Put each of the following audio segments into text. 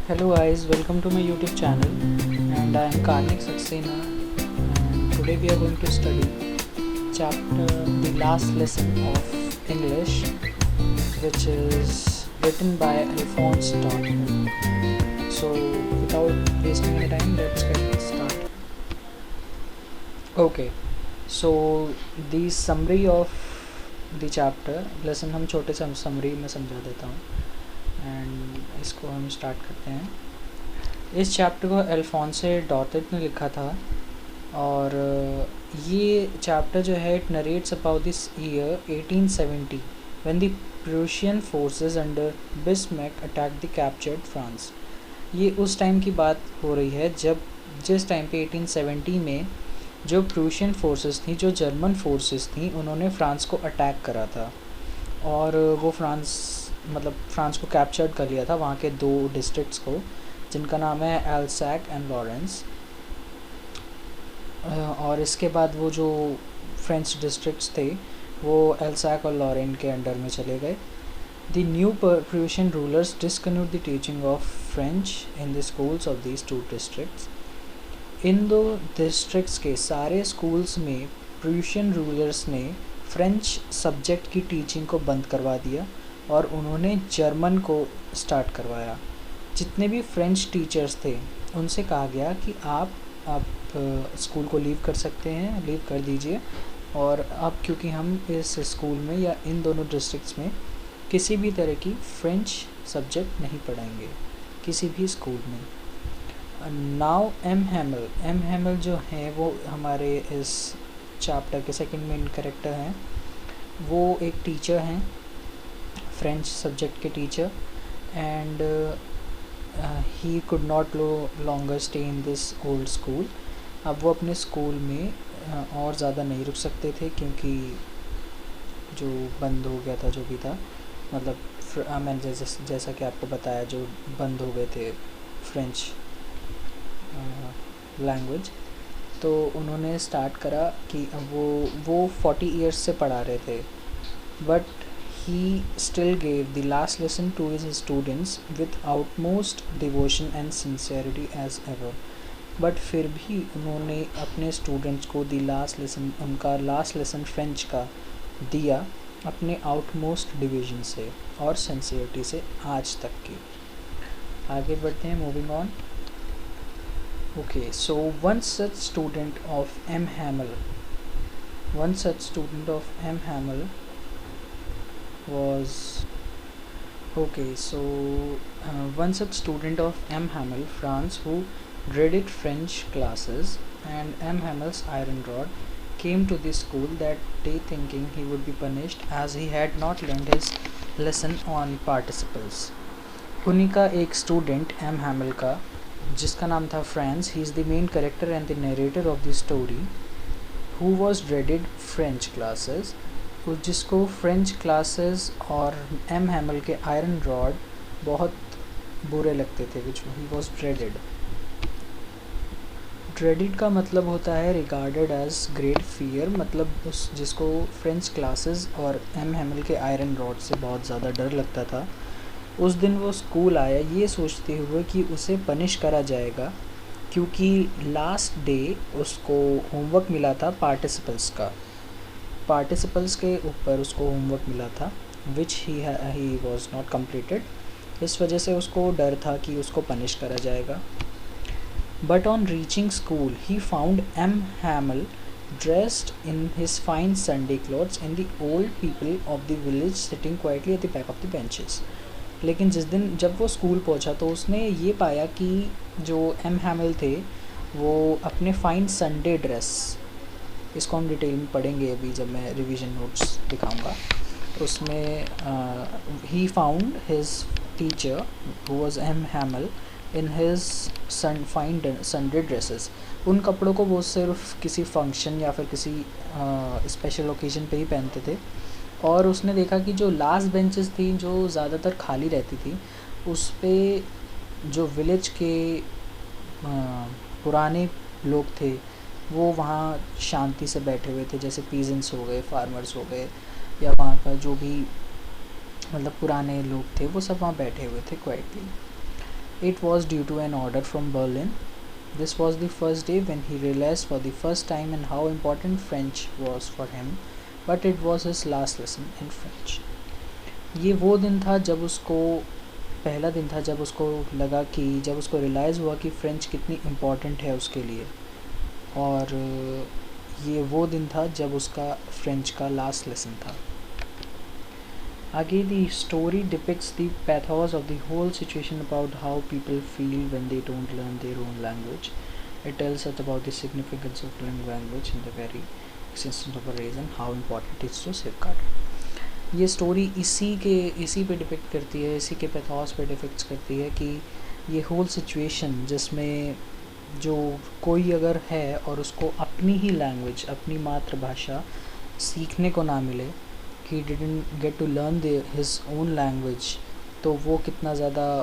Hello guys, welcome to my YouTube channel and I am Karnik Saxena and today we are going to study chapter the last lesson of English which is written by Alphonse Daunt. So without wasting any time, let's get started. Okay, so the summary of the chapter lesson हम छोटे से summary में समझा देता हूँ and इसको हम start करते हैं। इस चैप्टर को अल्फोंसे डॉटेट ने लिखा था और ये चैप्टर जो है it narrates about this year 1870 when the Prussian forces under Bismarck attack the captured France. ये उस टाइम की बात हो रही है जब जिस टाइम पे 1870 में जो प्रूशियन फोर्सेस थी, जो जर्मन फोर्सेस थी, उन्होंने फ्रांस को अटैक करा था और वो फ्रांस को कैप्चर्ड कर लिया था, वहाँ के दो डिस्ट्रिक्ट्स को जिनका नाम है एल्सैक एंड लॉरेंस। और इसके बाद वो जो फ्रेंच डिस्ट्रिक्ट्स थे वो एल्सैक और लॉरेन के अंडर में चले गए। The new Prussian rulers discontinued the teaching of French in the schools of these two districts. इन दो डिस्ट्रिक्ट्स के सारे स्कूल्स में प्रूशियन रूलर्स ने फ्रेंच सब्जेक्ट की टीचिंग को बंद करवा दिया और उन्होंने जर्मन को स्टार्ट करवाया। जितने भी फ्रेंच टीचर्स थे उनसे कहा गया कि आप स्कूल को लीव कर सकते हैं, लीव कर दीजिए, और अब क्योंकि हम इस स्कूल में या इन दोनों डिस्ट्रिक्ट्स में किसी भी तरह की फ्रेंच सब्जेक्ट नहीं पढ़ाएंगे किसी भी स्कूल में। नाउ एम हैमल जो हैं वो हमारे इस चैप्टर के सेकंड मेन कैरेक्टर हैं। वो एक टीचर हैं, फ्रेंच सब्जेक्ट के teacher, and he could not longer stay in this old school. अब वो अपने स्कूल में और ज़्यादा नहीं रुक सकते थे क्योंकि जो बंद हो गया था, जो भी था, मतलब मैंने जैसा कि आपको बताया, जो बंद हो गए थे फ्रेंच लैंग्वेज, तो उन्होंने स्टार्ट करा कि वो 40 ईयर्स से पढ़ा रहे थे, but he still gave the last lesson to his students with utmost devotion and sincerity as ever. But फिर भी उन्होंने अपने स्टूडेंट्स को उनका लास्ट लेसन फ्रेंच का दिया अपने आउटमोस्ट डिवीजन से और सिंसियरिटी से आज तक की। आगे बढ़ते हैं, moving on. Okay, so one such student of M Hamel was one such student of M. Hamel, France, who dreaded French classes and M. Hamel's iron rod, came to the school that day thinking he would be punished as he had not learned his lesson on participles. उन्हीं का एक student M हैमल का, जिसका नाम था France, he is the main character and the narrator of the story, who was dreaded French classes, जिसको French classes और M हैमल के आयरन रॉड बहुत बुरे लगते थे, विच ही वॉज ड्रेडेड का मतलब होता है रिगार्डेड एज ग्रेट फियर, मतलब उस जिसको फ्रेंच क्लासेस और एम हैमल के आयरन रॉड से बहुत ज़्यादा डर लगता था। उस दिन वो स्कूल आया ये सोचते हुए कि उसे पनिश करा जाएगा क्योंकि लास्ट डे उसको होमवर्क मिला था पार्टिसिपल्स के ऊपर उसको होमवर्क मिला था, विच ही वॉज नॉट कम्प्लीटेड। इस वजह से उसको डर था कि उसको पनिश करा जाएगा। But on reaching school he found M Hamel dressed in his fine Sunday clothes and the old people of the village sitting quietly at the back of the benches. लेकिन जिस दिन जब वो स्कूल पहुंचा तो उसने ये पाया कि जो एम हैमल थे वो अपने फाइन संडे ड्रेस, इसको हम डिटेल में पढ़ेंगे अभी जब मैं रिवीजन नोट्स दिखाऊंगा, उसमें ही found his teacher who was M Hamel in his fine Sunday dresses. उन कपड़ों को वो सिर्फ किसी फंक्शन या फिर किसी स्पेशल ओकेजन पे ही पहनते थे, और उसने देखा कि जो लास्ट बेंचेस थी जो ज़्यादातर खाली रहती थी, उस पे जो विलेज के पुराने लोग थे वो वहाँ शांति से बैठे हुए थे, जैसे पीजेंट्स हो गए, फार्मर्स हो गए, या वहाँ का जो भी मतलब पुराने लोग थे वो सब वहाँ बैठे हुए थे quietly. It was due to an order from Berlin. This was the first day when he realized for the first time and how important French was for him, but it was his last lesson in French. ये वो दिन था जब उसको पहला दिन था जब उसको लगा कि जब उसको रियलाइज़ हुआ कि फ़्रेंच कितनी इम्पॉर्टेंट है उसके लिए, और ये वो दिन था जब उसका फ़्रेंच का लास्ट लेसन था. आगे the story depicts the pathos of the whole situation about how people feel when they don't learn their own language. It tells us about the significance of learning language and the very existence of a reason how important it is to safeguard. ये story इसी पे depict करती है, इसी के pathos पे depict करती है कि ये होल सिचुएशन जिसमें जो कोई अगर है और उसको अपनी ही लैंग्वेज, अपनी मातृभाषा सीखने को ना मिले, he didn't get to learn his own language, तो वो कितना ज़्यादा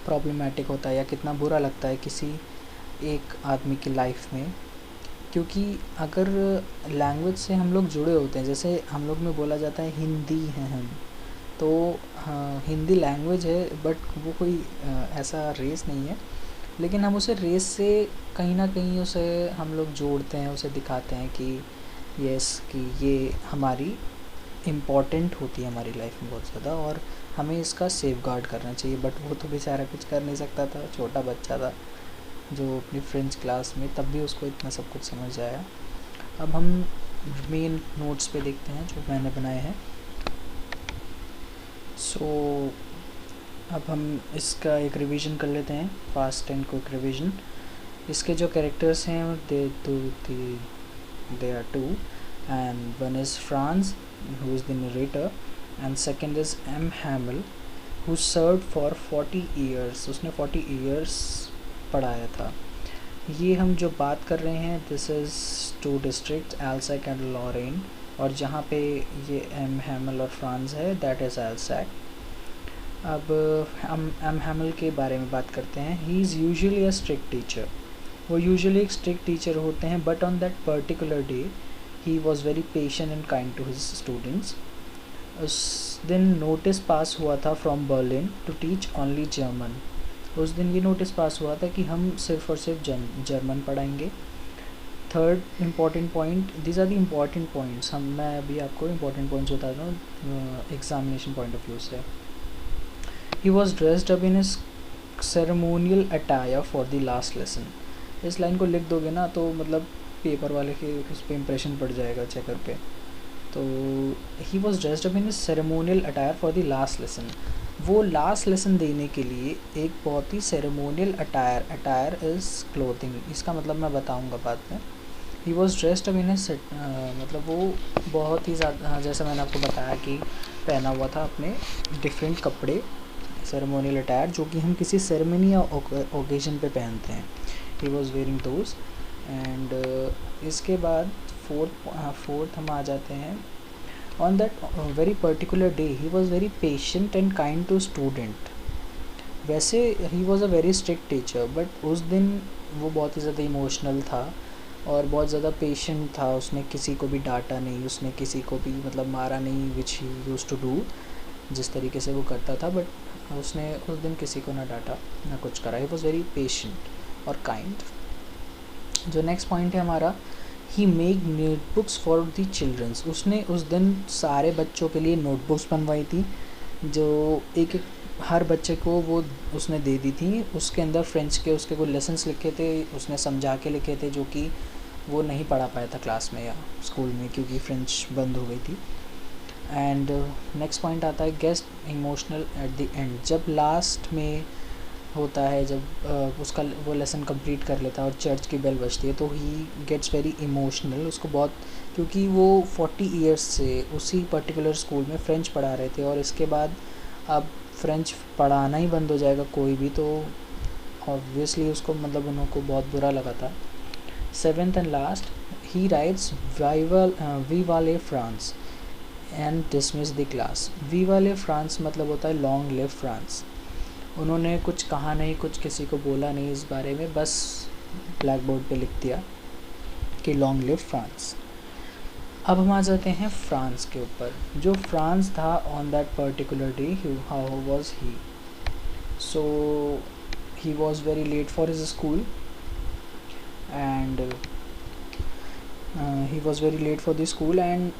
प्रॉब्लमेटिक होता है या कितना बुरा लगता है किसी एक आदमी की लाइफ में. क्योंकि अगर लैंग्वेज से हम लोग जुड़े होते हैं, जैसे हम लोग में बोला जाता है हिंदी हैं हम, तो हाँ हिंदी लैंग्वेज है, बट वो कोई ऐसा रेस नहीं है, लेकिन हम उसे रेस से कहीं ना कहीं उसे हम लोग जोड़ते हैं, उसे दिखाते हैं कि यस कि ये हमारी इम्पॉर्टेंट होती है हमारी लाइफ में बहुत ज़्यादा, और हमें इसका सेफगार्ड करना चाहिए. बट वो तो बेचारा कुछ कर नहीं सकता था, छोटा बच्चा था जो अपनी फ्रेंच क्लास में, तब भी उसको इतना सब कुछ समझ आया. अब हम मेन नोट्स पे देखते हैं जो मैंने बनाए हैं. सो अब हम इसका एक रिवीजन कर लेते हैं, फास्ट एंड क्विक रिवीजन. इसके जो कैरेक्टर्स हैं they are two, and one is Franz who is the narrator, and second is M Hamel who served for 40 years. उसने 40 ईयर्स पढ़ाया था. ये हम जो बात कर रहे हैं this is 2 district, Alsace and Lorraine, और जहाँ पे ये एम हैमल और फ्रांस है दैट इज़ एल्सैक. अब हम एम हैमल के बारे में बात करते हैं. He is usually a strict teacher. वो यूजुअली एक स्ट्रिक्ट टीचर होते हैं, but on that particular day he was very patient and kind to his students. उस दिन नोटिस पास हुआ था from Berlin to teach only German. उस दिन ये नोटिस पास हुआ था कि हम सिर्फ़ और सिर्फ जर्मन पढ़ाएंगे. Third important point, these are the important points. मैं अभी आपको इम्पॉर्टेंट पॉइंट्स बताता हूँ एग्जामिनेशन पॉइंट ऑफ व्यू से. He was dressed up in his ceremonial attire for the last lesson. इस लाइन को लिख दोगे ना तो मतलब पेपर वाले के उस पर इम्प्रेशन पड़ जाएगा चेकर पे. तो he was dressed up in his ceremonial attire for the last lesson. वो लास्ट लेसन देने के लिए एक बहुत ही सेरेमोनियल अटायर इज़ क्लोथिंग. इसका मतलब मैं बताऊंगा बाद में. He was dressed up in मतलब वो बहुत ही ज़्यादा, जैसे मैंने आपको बताया कि पहना हुआ था अपने डिफरेंट कपड़े, सेरेमोनियल अटायर जो कि हम किसी सेरेमनी या ओकेजन पे पहनते हैं. He was wearing those. And इसके बाद फोर्थ हम आ जाते हैं. On that very particular day he was very patient and kind to student. वैसे he was a very strict teacher, but उस दिन वो बहुत ही ज़्यादा इमोशनल था और बहुत ज़्यादा पेशेंट था. उसने किसी को भी डांटा नहीं, उसने किसी को भी मतलब मारा नहीं, which he used to do, जिस तरीके से वो करता था. बट उसने उस दिन किसी को ना डांटा ना कुछ करा. he was very patient और kind. जो नेक्स्ट पॉइंट है हमारा, he make notebooks for the childrens. उसने उस दिन सारे बच्चों के लिए नोटबुक्स बनवाई थी, जो एक हर बच्चे को वो उसने दे दी थी. उसके अंदर फ्रेंच के उसके कोई लेसन्स लिखे थे, उसने समझा के लिखे थे, जो कि वो नहीं पढ़ा पाया था क्लास में या स्कूल में क्योंकि फ्रेंच बंद हो गई थी. एंड नेक्स्ट पॉइंट आता है guest emotional at the and. जब लास्ट में होता है, जब उसका वो लेसन कंप्लीट कर लेता है और चर्च की बेल बजती है, तो ही गेट्स वेरी इमोशनल. उसको बहुत, क्योंकि वो 40 ईयर्स से उसी पर्टिकुलर स्कूल में फ़्रेंच पढ़ा रहे थे और इसके बाद अब फ्रेंच पढ़ाना ही बंद हो जाएगा कोई भी, तो ऑब्वियसली उसको मतलब उनको बहुत बुरा लगा था. 7th and last, he writes vive la France and dismiss the class. Vive la France मतलब होता है लॉन्ग लिव फ्रांस. उन्होंने कुछ कहा नहीं, कुछ किसी को बोला नहीं इस बारे में, बस ब्लैक बोर्ड पे लिख दिया कि लॉन्ग लिव फ्रांस. अब हम आ जाते हैं फ्रांस के ऊपर. जो फ्रांस था on that particular day, how was he. So he was very late for his school, and he was very late for the school. And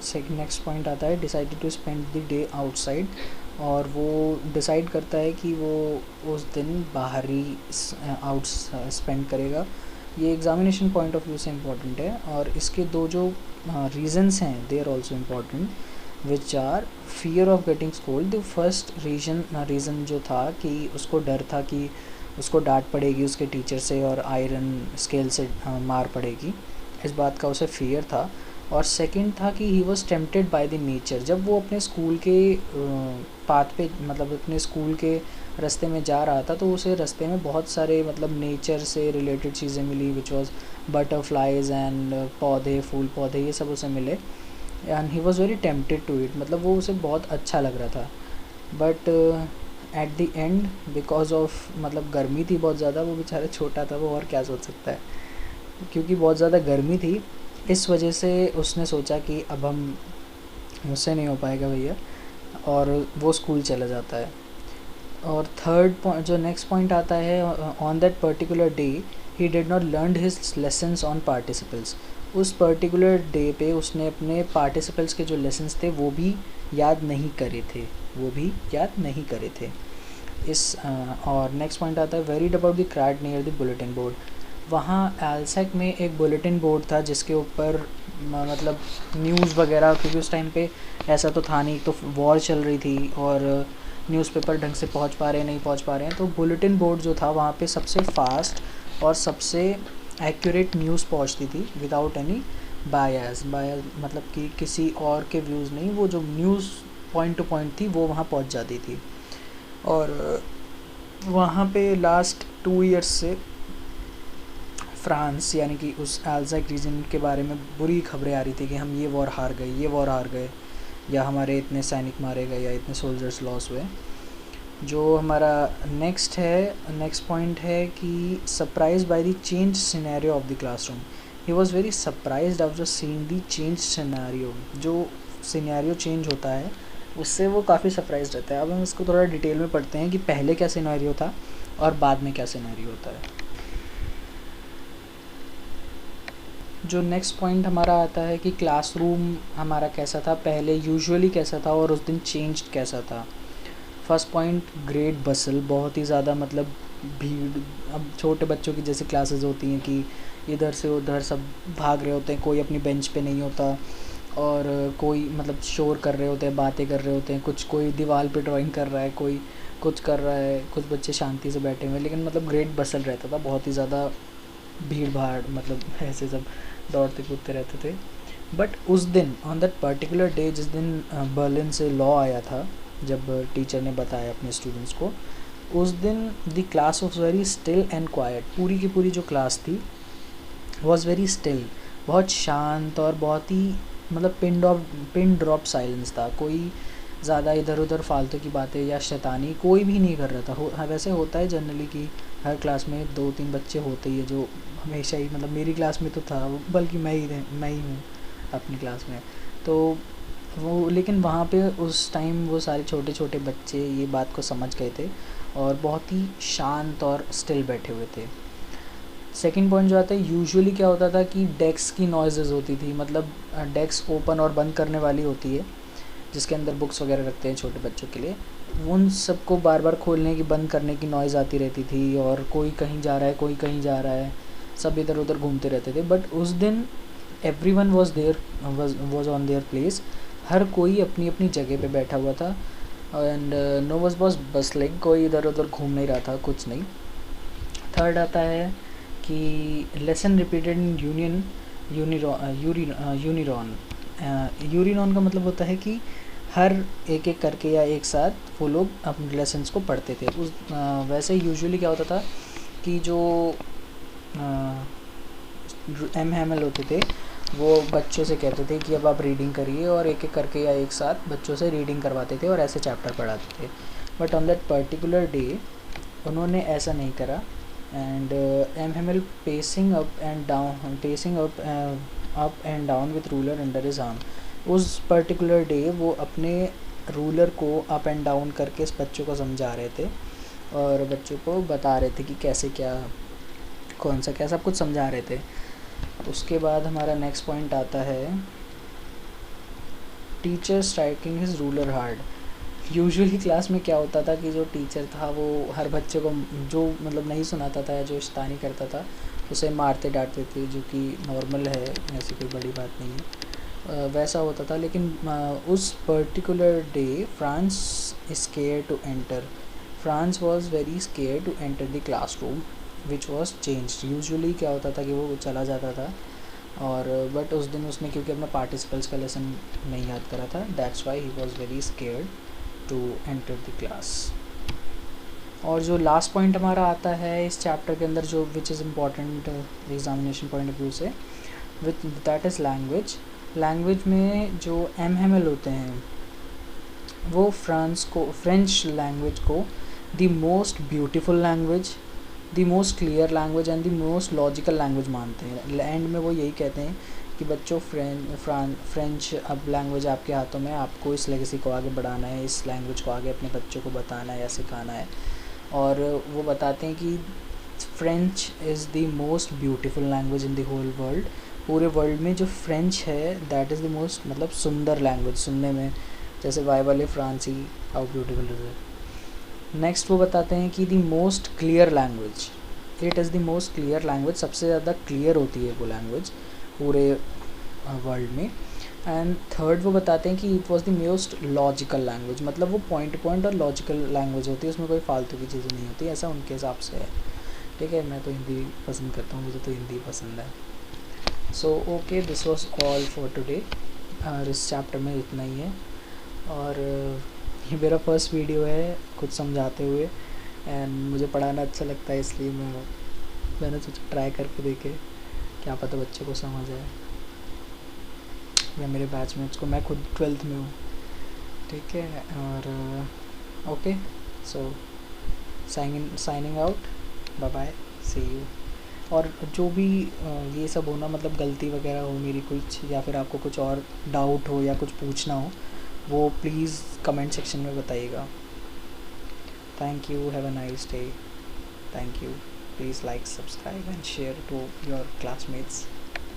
second next point आता है decided to spend the day outside. और वो decide करता है कि वो उस दिन बाहर ही आउट स्पेंड करेगा. ये एग्जामिनेशन पॉइंट ऑफ व्यू से इम्पॉर्टेंट है. और इसके दो जो रीजंस हैं they are also important, which are fear of getting scolded. The first reason जो था कि उसको डर था कि उसको डांट पड़ेगी उसके टीचर से और आयरन स्केल से मार पड़ेगी, इस बात का उसे फियर था. और सेकंड था कि he was tempted by the nature. जब वो अपने स्कूल के पाथ पे मतलब अपने स्कूल के रास्ते में जा रहा था तो उसे रास्ते में बहुत सारे मतलब नेचर से रिलेटेड चीज़ें मिली, विच वाज बटरफ्लाइज एंड पौधे, फूल पौधे, ये सब उसे मिले. And he was very tempted to it, मतलब वो उसे बहुत अच्छा लग रहा था. But at the end because of मतलब गर्मी थी बहुत ज़्यादा, वो बेचारा छोटा था, वो और क्या सोच सकता है, क्योंकि बहुत ज़्यादा गर्मी थी इस वजह से उसने सोचा कि अब हम मुझसे नहीं हो पाएगा भैया, और वो स्कूल चला जाता है. और थर्ड पॉइंट जो नेक्स्ट पॉइंट आता है, on that particular day he did not learn his lessons on participles. उस पर्टिकुलर डे पे उसने अपने पार्टिसिपल्स के जो लेसन्स थे वो भी याद नहीं करे थे. और नेक्स्ट पॉइंट आता है varied about the crowd near the bulletin board. वहाँ एलसैक में एक बुलेटिन बोर्ड था जिसके ऊपर मतलब न्यूज़ वगैरह, क्योंकि उस टाइम पे ऐसा तो था नहीं, तो वॉर चल रही थी और न्यूज़पेपर ढंग से नहीं पहुँच पा रहे हैं. तो बुलेटिन बोर्ड जो था वहाँ पे सबसे फास्ट और सबसे एक्यूरेट न्यूज़ पहुँचती थी विदाउट एनी बायस मतलब कि किसी और के व्यूज़ नहीं, वो जो न्यूज़ पॉइंट टू पॉइंट थी वो वहाँ पहुँच जाती थी. और वहाँ पे लास्ट 2 ईयर्स से फ्रांस यानी कि उस एल्ज़ैक रीजन के बारे में बुरी खबरें आ रही थी कि हम ये वॉर हार गए, या हमारे इतने सैनिक मारे गए या इतने सोल्जर्स लॉस हुए. जो हमारा नेक्स्ट पॉइंट है कि surprise by the change scenario of the classroom. He was very surprised after seeing the change scenario. जो सिनेरियो चेंज होता है उससे वो काफ़ी सरप्राइज रहता है. अब हम इसको थोड़ा डिटेल में पढ़ते हैं कि पहले क्या सिनेरियो था और बाद में क्या सिनेरियो होता है. जो नेक्स्ट पॉइंट हमारा आता है कि क्लासरूम हमारा कैसा था पहले, यूजुअली कैसा था और उस दिन चेंज कैसा था. फर्स्ट पॉइंट ग्रेट बसल, बहुत ही ज़्यादा मतलब भीड़. अब छोटे बच्चों की जैसे क्लासेस होती हैं कि इधर से उधर सब भाग रहे होते हैं, कोई अपनी बेंच पे नहीं होता और कोई मतलब शोर कर रहे होते हैं, बातें कर रहे होते हैं, कोई दीवार पे ड्राइंग कर रहा है, कोई कुछ कर रहा है, कुछ बच्चे शांति से बैठे हुए. लेकिन मतलब ग्रेट बसल रहता था, बहुत ही ज़्यादा भीड़ भाड़, मतलब ऐसे सब दौड़ते कूदते रहते थे. बट उस दिन ऑन दैट पर्टिकुलर डे, जिस दिन बर्लिन से लॉ आया था, जब टीचर ने बताया अपने स्टूडेंट्स को, उस दिन the class was very still and quite. पूरी की पूरी जो क्लास थी वॉज वेरी स्टिल, बहुत शांत और बहुत ही मतलब पिन ड्रॉप साइलेंस था. कोई ज़्यादा इधर उधर फालतू की बातें या शैतानी कोई भी नहीं कर रहा था. वैसे होता है जनरली कि हर क्लास में 2-3 बच्चे होते ही है जो हमेशा ही, मतलब मेरी क्लास में तो था, बल्कि मैं ही हूँ अपनी क्लास में. तो वो लेकिन वहाँ पे उस टाइम वो सारे छोटे छोटे बच्चे ये बात को समझ गए थे और बहुत ही शांत और स्टिल बैठे हुए थे. सेकंड पॉइंट जो आता है, यूजुअली क्या होता था कि डेस्क की नॉइज़ेस होती थी, मतलब डेस्क ओपन और बंद करने वाली होती है जिसके अंदर बुक्स वगैरह रखते हैं छोटे बच्चों के लिए. उन सबको बार बार खोलने की बंद करने की नॉइज़ आती रहती थी और कोई कहीं जा रहा है, कोई कहीं जा रहा है, सब इधर उधर घूमते रहते थे. बट उस दिन everyone was on their place. हर कोई अपनी अपनी जगह पे बैठा हुआ था एंड नो वाज बसलिंग, कोई इधर उधर घूम नहीं रहा था, कुछ नहीं. थर्ड आता है कि लेसन रिपीटेड इन यूनिरॉन का मतलब होता है कि हर एक एक करके या एक साथ वो लोग अपने लेसन्स को पढ़ते थे. वैसे यूजुअली क्या होता था कि जो एम होते थे वो बच्चों से कहते थे कि अब आप रीडिंग करिए, और एक एक करके या एक साथ बच्चों से रीडिंग करवाते थे और ऐसे चैप्टर पढ़ाते थे. But on that particular day उन्होंने ऐसा नहीं करा. And M pacing up and down with ruler under his arm. उस पर्टिकुलर डे वो अपने रूलर को अप एंड डाउन करके इस बच्चों को समझा रहे थे और बच्चों को बता रहे थे कि कैसे क्या कौन सा क्या सब कुछ समझा रहे थे। उसके बाद हमारा नेक्स्ट पॉइंट आता है teacher striking his ruler hard. Usually class में क्या होता था कि जो टीचर था वो हर बच्चे को जो मतलब नहीं सुनाता था या जो शैतानी करता था उसे मारते डांटते थे, जो कि नॉर्मल है, ऐसी कोई बड़ी बात नहीं है। वैसा होता था, लेकिन उस particular day Franz scare to enter Franz was very scare to enter the classroom which was change. Usually क्या होता था कि वो चला जाता था, और बट उस दिन उसने क्योंकि अपना पार्टिसिपल्स का लेसन नहीं याद करा था, that's why he was very scared to enter the class. और जो लास्ट पॉइंट हमारा आता है इस चैप्टर के अंदर, जो which is important examination point of view से, with that is language. Language में जो एल होते हैं वो फ्रेंच लैंग्वेज को the most beautiful language, the most clear language and the most logical language मानते हैं। एंड में वो यही कहते हैं कि बच्चों फ्रेंच अब लैंग्वेज आपके हाथों में, आपको इस लेगेसी को आगे बढ़ाना है, इस लैंग्वेज को आगे अपने बच्चों को बताना है या सिखाना है। और वो बताते हैं कि French is the most beautiful language in the whole world. पूरे वर्ल्ड में जो फ्रेंच है दैट इज़ द मोस्ट मतलब सुंदर लैंग्वेज, सुनने में जैसे वाई वाले फ्रांसी, how beautiful is it. Next वो बताते हैं कि the most clear language, it is the most clear language, सबसे ज़्यादा क्लियर होती है वो लैंग्वेज पूरे वर्ल्ड में। एंड थर्ड वो बताते हैं कि it was the most logical language, मतलब वो पॉइंट टू पॉइंट और लॉजिकल लैंग्वेज होती है, उसमें कोई फालतू की चीज़ें नहीं होती, ऐसा उनके हिसाब से है। ठीक है, मैं तो हिंदी पसंद करता हूँ, मुझे तो हिंदी पसंद है। So okay, this was all for today. और इस चैप्टर में इतना ही है, और ये मेरा फर्स्ट वीडियो है कुछ समझाते हुए, एंड मुझे पढ़ाना अच्छा लगता है, इसलिए मैंने सोचा ट्राई करके देखे, क्या पता बच्चों को समझ आए या मेरे बैचमेट्स को। मैं खुद 12th में हूँ। ठीक है, और okay, so signing out, bye bye, see you. और जो भी ये सब होना, मतलब गलती वगैरह हो मेरी कुछ, या फिर आपको कुछ और डाउट हो या कुछ पूछना हो, वो प्लीज़ कमेंट सेक्शन में बताइएगा। Thank you, have a nice day, thank you. Please like, subscribe and share to your classmates.